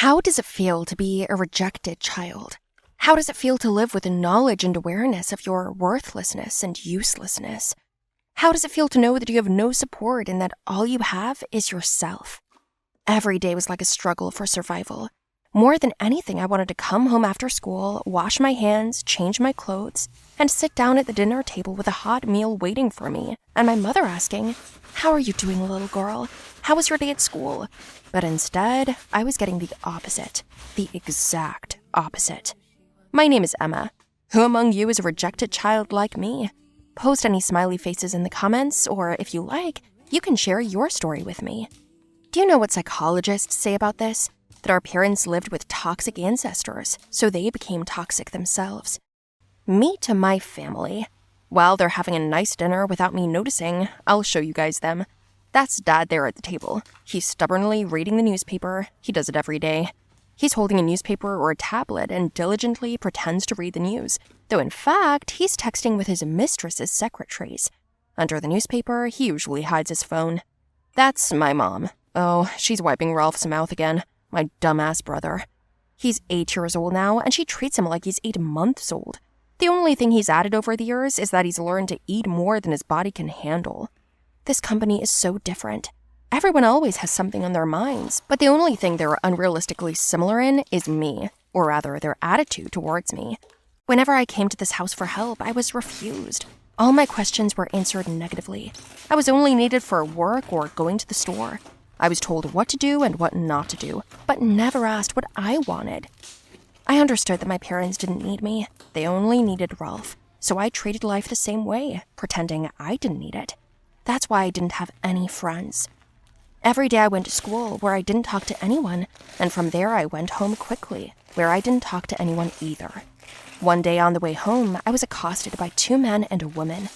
How does it feel to be a rejected child? How does it feel to live with the knowledge and awareness of your worthlessness and uselessness? How does it feel to know that you have no support and that all you have is yourself? Every day was like a struggle for survival. More than anything, I wanted to come home after school, wash my hands, change my clothes, and sit down at the dinner table with a hot meal waiting for me, and my mother asking, "How are you doing, little girl? How was your day at school?" But instead, I was getting the opposite, the exact opposite. My name is Emma. Who among you is a rejected child like me? Post any smiley faces in the comments, or if you like, you can share your story with me. Do you know what psychologists say about this? That our parents lived with toxic ancestors, so they became toxic themselves. Meet my family. While they're having a nice dinner without me noticing, I'll show you guys them. That's Dad there at the table. He's stubbornly reading the newspaper. He does it every day. He's holding a newspaper or a tablet and diligently pretends to read the news, though in fact, he's texting with his mistress's secretaries. Under the newspaper, he usually hides his phone. That's my mom. Oh, she's wiping Ralph's mouth again. My dumbass brother. He's 8 years old now, and she treats him like he's 8 months old. The only thing he's added over the years is that he's learned to eat more than his body can handle. This company is so different. Everyone always has something on their minds, but the only thing they're unrealistically similar in is me, or rather their attitude towards me. Whenever I came to this house for help, I was refused. All my questions were answered negatively. I was only needed for work or going to the store. I was told what to do and what not to do, but never asked what I wanted. I understood that my parents didn't need me. They only needed Ralph, so I treated life the same way, pretending I didn't need it. That's why I didn't have any friends. Every day I went to school where I didn't talk to anyone, and from there I went home quickly, where I didn't talk to anyone either. One day on the way home, I was accosted by 2 men and a woman.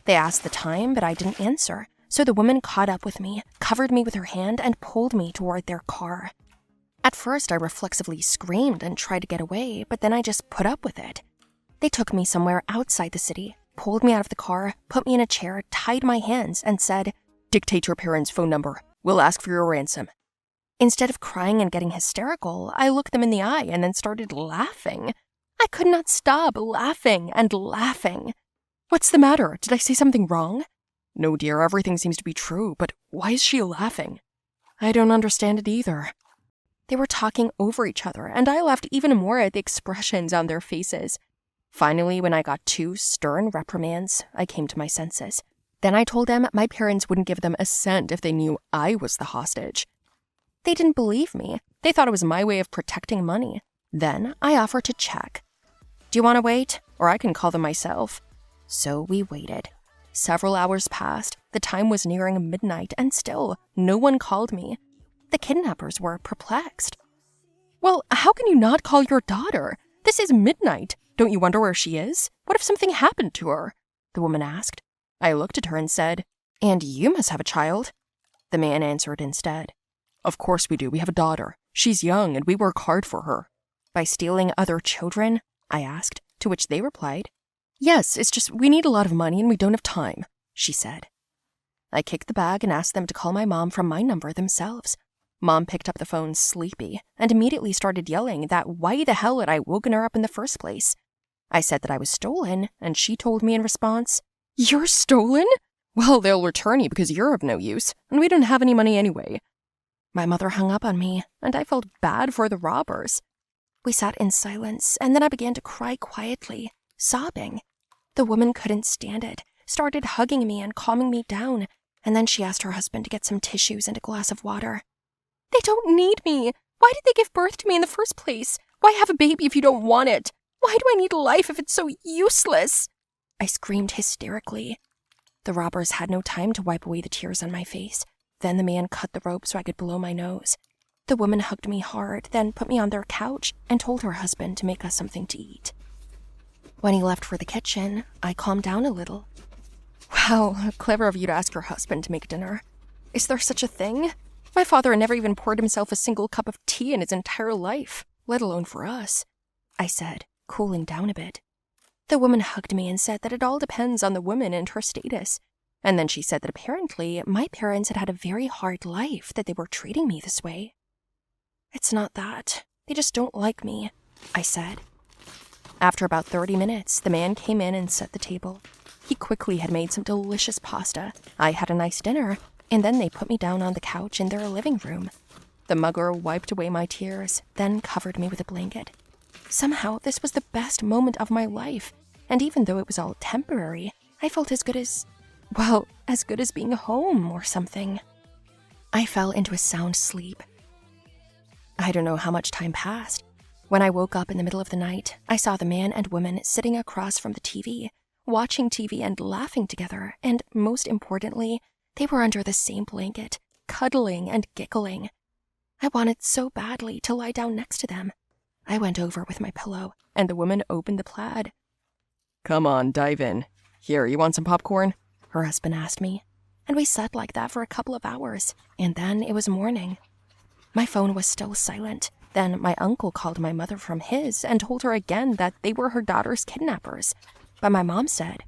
They asked the time, but I didn't answer. So the woman caught up with me, covered me with her hand, and pulled me toward their car. At first, I reflexively screamed and tried to get away, but then I just put up with it. They took me somewhere outside the city, pulled me out of the car, put me in a chair, tied my hands, and said, "Dictate your parents' phone number. We'll ask for your ransom." Instead of crying and getting hysterical, I looked them in the eye and then started laughing. I could not stop laughing and laughing. "What's the matter? Did I say something wrong?" "No, dear, everything seems to be true, but why is she laughing?" "I don't understand it either." They were talking over each other, and I laughed even more at the expressions on their faces. Finally, when I got 2 stern reprimands, I came to my senses. Then I told them my parents wouldn't give them a cent if they knew I was the hostage. They didn't believe me. They thought it was my way of protecting money. Then I offered to check. "Do you want to wait? Or I can call them myself." So we waited. Several hours passed, the time was nearing midnight, and still, no one called me. The kidnappers were perplexed. "Well, how can you not call your daughter? This is midnight. Don't you wonder where she is? What if something happened to her?" the woman asked. I looked at her and said, "And you must have a child." The man answered instead, "Of course we do. We have a daughter. She's young, and we work hard for her." "By stealing other children?" I asked, to which they replied, "Yes, it's just we need a lot of money and we don't have time," she said. I kicked the bag and asked them to call my mom from my number themselves. Mom picked up the phone sleepy and immediately started yelling that why the hell had I woken her up in the first place. I said that I was stolen, and she told me in response, "You're stolen? Well, they'll return you because you're of no use, and we don't have any money anyway." My mother hung up on me, and I felt bad for the robbers. We sat in silence, and then I began to cry quietly, sobbing. The woman couldn't stand it, started hugging me and calming me down, and then she asked her husband to get some tissues and a glass of water. "They don't need me. Why did they give birth to me in the first place? Why have a baby if you don't want it? Why do I need life if it's so useless?" I screamed hysterically. The robbers had no time to wipe away the tears on my face. Then the man cut the rope so I could blow my nose. The woman hugged me hard, then put me on their couch and told her husband to make us something to eat. When he left for the kitchen, I calmed down a little. "Wow, clever of you to ask your husband to make dinner. Is there such a thing? My father never even poured himself a single cup of tea in his entire life, let alone for us," I said, cooling down a bit. The woman hugged me and said that it all depends on the woman and her status. And then she said that apparently my parents had had a very hard life that they were treating me this way. It's not that. They just don't like me, I said. After about 30 minutes, the man came in and set the table. He quickly had made some delicious pasta. I had a nice dinner, and then they put me down on the couch in their living room. The mugger wiped away my tears, then covered me with a blanket. Somehow, this was the best moment of my life, and even though it was all temporary, I felt as good as being home or something. I fell into a sound sleep. I don't know how much time passed. When I woke up in the middle of the night, I saw the man and woman sitting across from the TV, watching TV and laughing together, and most importantly, they were under the same blanket, cuddling and giggling. I wanted so badly to lie down next to them. I went over with my pillow, and the woman opened the plaid. "Come on, dive in. Here, you want some popcorn?" her husband asked me, and we sat like that for a couple of hours, and then it was morning. My phone was still silent. Then my uncle called my mother from his and told her again that they were her daughter's kidnappers. But my mom said,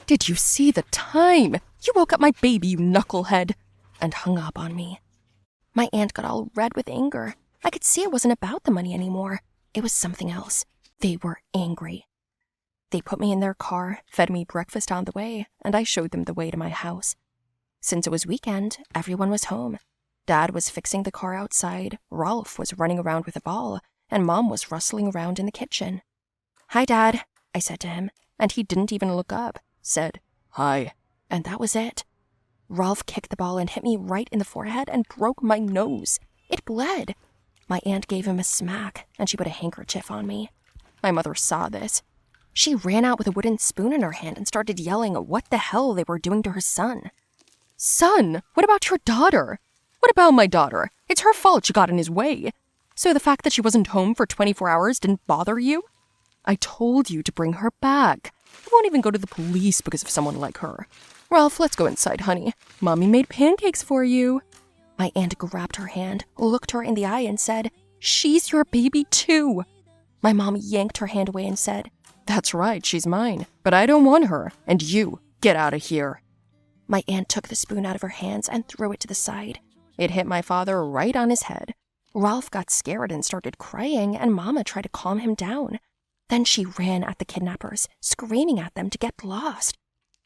"Did you see the time? You woke up my baby, you knucklehead," and hung up on me. My aunt got all red with anger. I could see it wasn't about the money anymore. It was something else. They were angry. They put me in their car, fed me breakfast on the way, and I showed them the way to my house. Since it was weekend, everyone was home. Dad was fixing the car outside, Rolf was running around with a ball, and Mom was rustling around in the kitchen. "Hi, Dad," I said to him, and he didn't even look up, said, "Hi," and that was it. Rolf kicked the ball and hit me right in the forehead and broke my nose. It bled. My aunt gave him a smack, and she put a handkerchief on me. My mother saw this. She ran out with a wooden spoon in her hand and started yelling what the hell they were doing to her son. "Son, what about your daughter? What about my daughter? It's her fault she got in his way. So the fact that she wasn't home for 24 hours didn't bother you? I told you to bring her back. I won't even go to the police because of someone like her. Ralph, let's go inside, honey. Mommy made pancakes for you." My aunt grabbed her hand, looked her in the eye, and said, "She's your baby too." My mom yanked her hand away and said, "That's right, she's mine, but I don't want her, and you, get out of here." My aunt took the spoon out of her hands and threw it to the side. It hit my father right on his head. Rolf got scared and started crying, and Mama tried to calm him down. Then she ran at the kidnappers, screaming at them to get lost.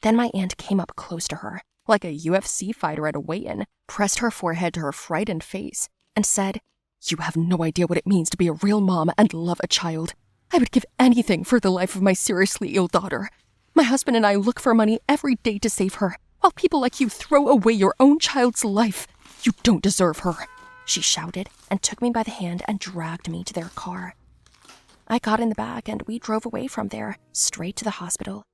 Then my aunt came up close to her, like a UFC fighter at a weigh-in, pressed her forehead to her frightened face, and said, "You have no idea what it means to be a real mom and love a child. I would give anything for the life of my seriously ill daughter. My husband and I look for money every day to save her, while people like you throw away your own child's life. You don't deserve her," she shouted, and took me by the hand and dragged me to their car. I got in the back, and we drove away from there, straight to the hospital.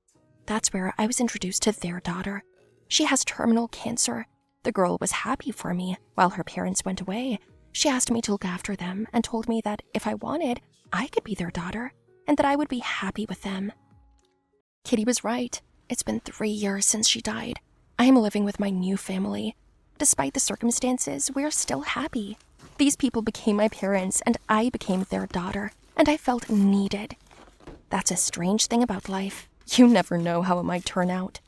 That's where I was introduced to their daughter. She has terminal cancer. The girl was happy for me. While her parents went away, she asked me to look after them and told me that if I wanted, I could be their daughter, and that I would be happy with them. Kitty was right. It's been 3 years since she died. I am living with my new family. Despite the circumstances, we're still happy. These people became my parents, and I became their daughter, and I felt needed. That's a strange thing about life. You never know how it might turn out.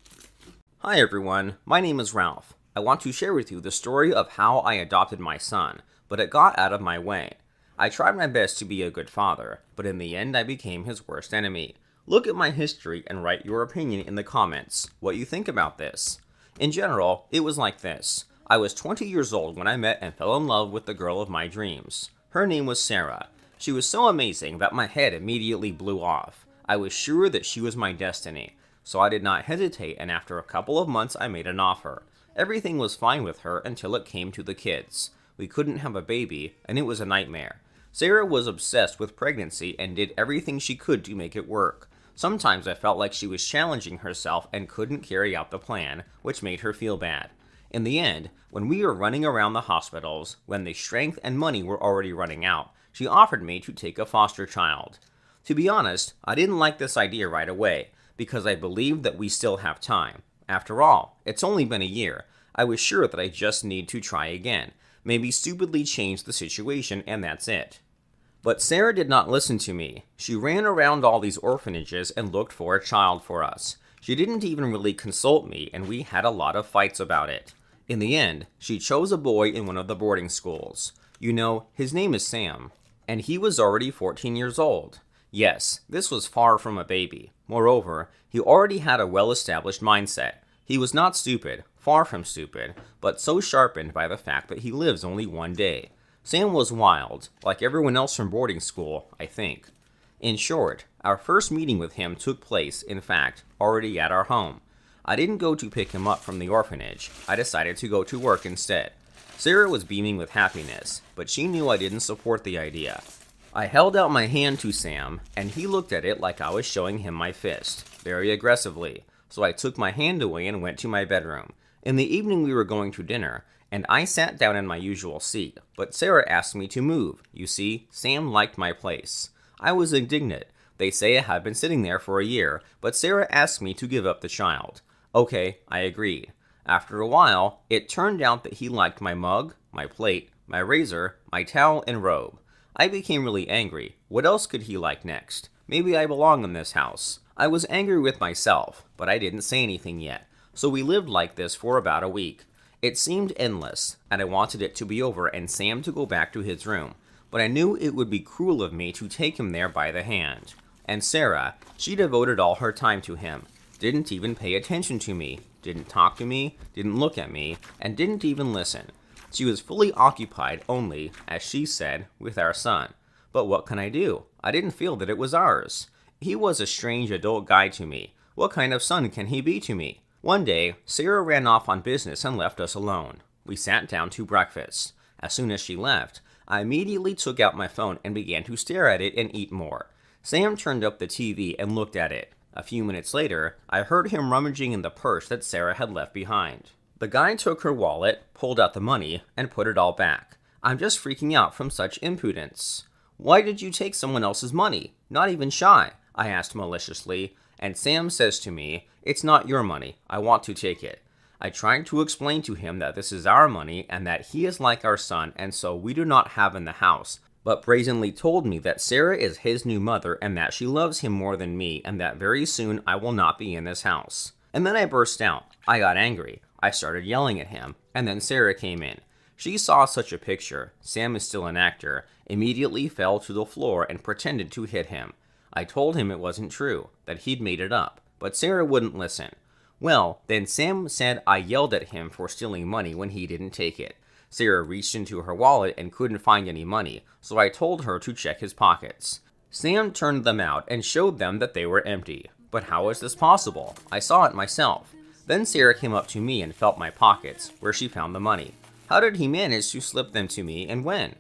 Hi everyone, my name is Ralph. I want to share with you the story of how I adopted my son, but it got out of my way. I tried my best to be a good father, but in the end I became his worst enemy. Look at my history and write your opinion in the comments, what you think about this. In general, it was like this. I was 20 years old when I met and fell in love with the girl of my dreams. Her name was Sarah. She was so amazing that my head immediately blew off. I was sure that she was my destiny, so I did not hesitate, and after a couple of months I made an offer. Everything was fine with her until it came to the kids. We couldn't have a baby, and it was a nightmare. Sarah was obsessed with pregnancy and did everything she could to make it work. Sometimes I felt like she was challenging herself and couldn't carry out the plan, which made her feel bad. In the end, when we were running around the hospitals, when the strength and money were already running out, she offered me to take a foster child. To be honest, I didn't like this idea right away, because I believed that we still have time. After all, it's only been a year. I was sure that I just need to try again, maybe stupidly change the situation, and that's it. But Sarah did not listen to me. She ran around all these orphanages and looked for a child for us. She didn't even really consult me, and we had a lot of fights about it. In the end, she chose a boy in one of the boarding schools. You know, his name is Sam, and he was already 14 years old. Yes, this was far from a baby. Moreover, he already had a well-established mindset. He was not stupid, far from stupid, but so sharpened by the fact that he lives only one day. Sam was wild, like everyone else from boarding school, I think. In short, our first meeting with him took place, in fact, already at our home. I didn't go to pick him up from the orphanage. I decided to go to work instead. Sarah was beaming with happiness, but she knew I didn't support the idea. I held out my hand to Sam, and he looked at it like I was showing him my fist, very aggressively, so I took my hand away and went to my bedroom. In the evening we were going to dinner, and I sat down in my usual seat, but Sarah asked me to move. You see, Sam liked my place. I was indignant. They say I had been sitting there for a year, but Sarah asked me to give up the child. Okay, I agreed. After a while, it turned out that he liked my mug, my plate, my razor, my towel, and robe. I became really angry. What else could he like next? Maybe I belong in this house. I was angry with myself, but I didn't say anything yet. So we lived like this for about a week. It seemed endless, and I wanted it to be over and Sam to go back to his room. But I knew it would be cruel of me to take him there by the hand. And Sarah, she devoted all her time to him. Didn't even pay attention to me, didn't talk to me, didn't look at me, and didn't even listen. She was fully occupied only, as she said, with our son. But what can I do? I didn't feel that it was ours. He was a strange adult guy to me. What kind of son can he be to me? One day, Sarah ran off on business and left us alone. We sat down to breakfast. As soon as she left, I immediately took out my phone and began to stare at it and eat more. Sam turned up the TV and looked at it. A few minutes later, I heard him rummaging in the purse that Sarah had left behind. The guy took her wallet, pulled out the money, and put it all back. I'm just freaking out from such impudence. Why did you take someone else's money? Not even shy, I asked maliciously, and Sam says to me, it's not your money, I want to take it. I tried to explain to him that this is our money and that he is like our son and so we do not have in the house, but brazenly told me that Sarah is his new mother and that she loves him more than me and that very soon I will not be in this house. And then I burst out. I got angry. I started yelling at him, and then Sarah came in. She saw such a picture, Sam is still an actor, immediately fell to the floor and pretended to hit him. I told him it wasn't true, that he'd made it up, but Sarah wouldn't listen. Well, then Sam said I yelled at him for stealing money when he didn't take it. Sarah reached into her wallet and couldn't find any money, so I told her to check his pockets. Sam turned them out and showed them that they were empty. But how is this possible? I saw it myself. Then Sarah came up to me and felt my pockets, where she found the money. How did he manage to slip them to me and when?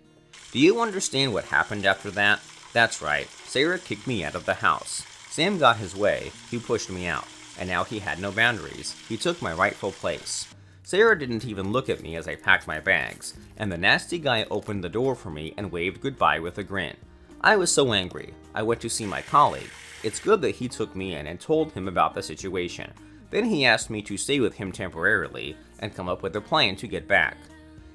Do you understand what happened after that? That's right, Sarah kicked me out of the house. Sam got his way, he pushed me out, and now he had no boundaries. He took my rightful place. Sarah didn't even look at me as I packed my bags, and the nasty guy opened the door for me and waved goodbye with a grin. I was so angry. I went to see my colleague. It's good that he took me in and told him about the situation. Then he asked me to stay with him temporarily and come up with a plan to get back.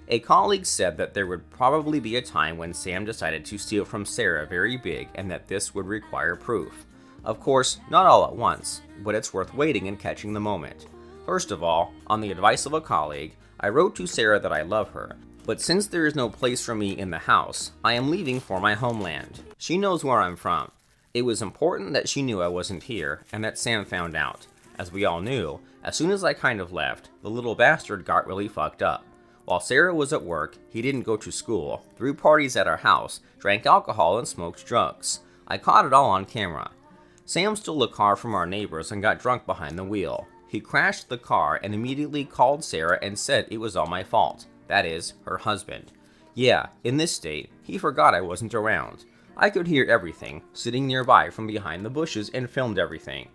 A colleague said that there would probably be a time when Sam decided to steal from Sarah very big and that this would require proof. Of course, not all at once, but it's worth waiting and catching the moment. First of all, on the advice of a colleague, I wrote to Sarah that I love her, but since there is no place for me in the house, I am leaving for my homeland. She knows where I'm from. It was important that she knew I wasn't here and that Sam found out. As we all knew, as soon as I kind of left, the little bastard got really fucked up. While Sarah was at work, he didn't go to school, threw parties at our house, drank alcohol, and smoked drugs. I caught it all on camera. Sam stole a car from our neighbors and got drunk behind the wheel. He crashed the car and immediately called Sarah and said it was all my fault. That is, her husband. Yeah, in this state, he forgot I wasn't around. I could hear everything, sitting nearby from behind the bushes and filmed everything.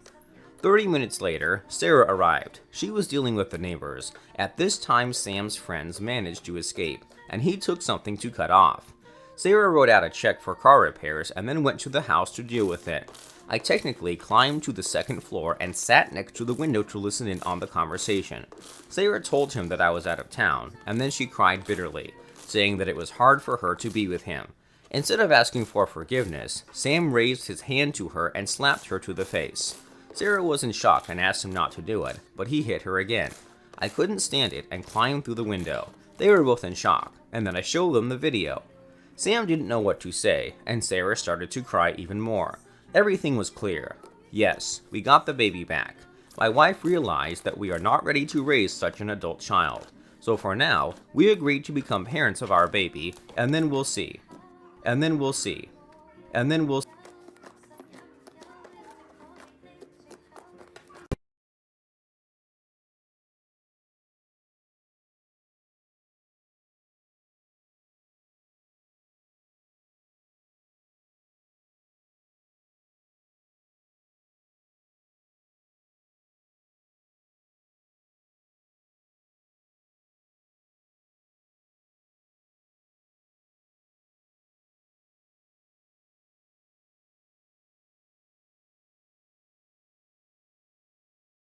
30 minutes later, Sarah arrived. She was dealing with the neighbors. At this time, Sam's friends managed to escape, and he took something to cut off. Sarah wrote out a check for car repairs and then went to the house to deal with it. I technically climbed to the second floor and sat next to the window to listen in on the conversation. Sarah told him that I was out of town, and then she cried bitterly, saying that it was hard for her to be with him. Instead of asking for forgiveness, Sam raised his hand to her and slapped her to the face. Sarah was in shock and asked him not to do it, but he hit her again. I couldn't stand it and climbed through the window. They were both in shock. and then I show them the video. Sam didn't know what to say, and Sarah started to cry even more. Everything was clear. Yes, we got the baby back. My wife realized that we are not ready to raise such an adult child. So for now, we agreed to become parents of our baby, and then we'll see. And then we'll see. And then we'll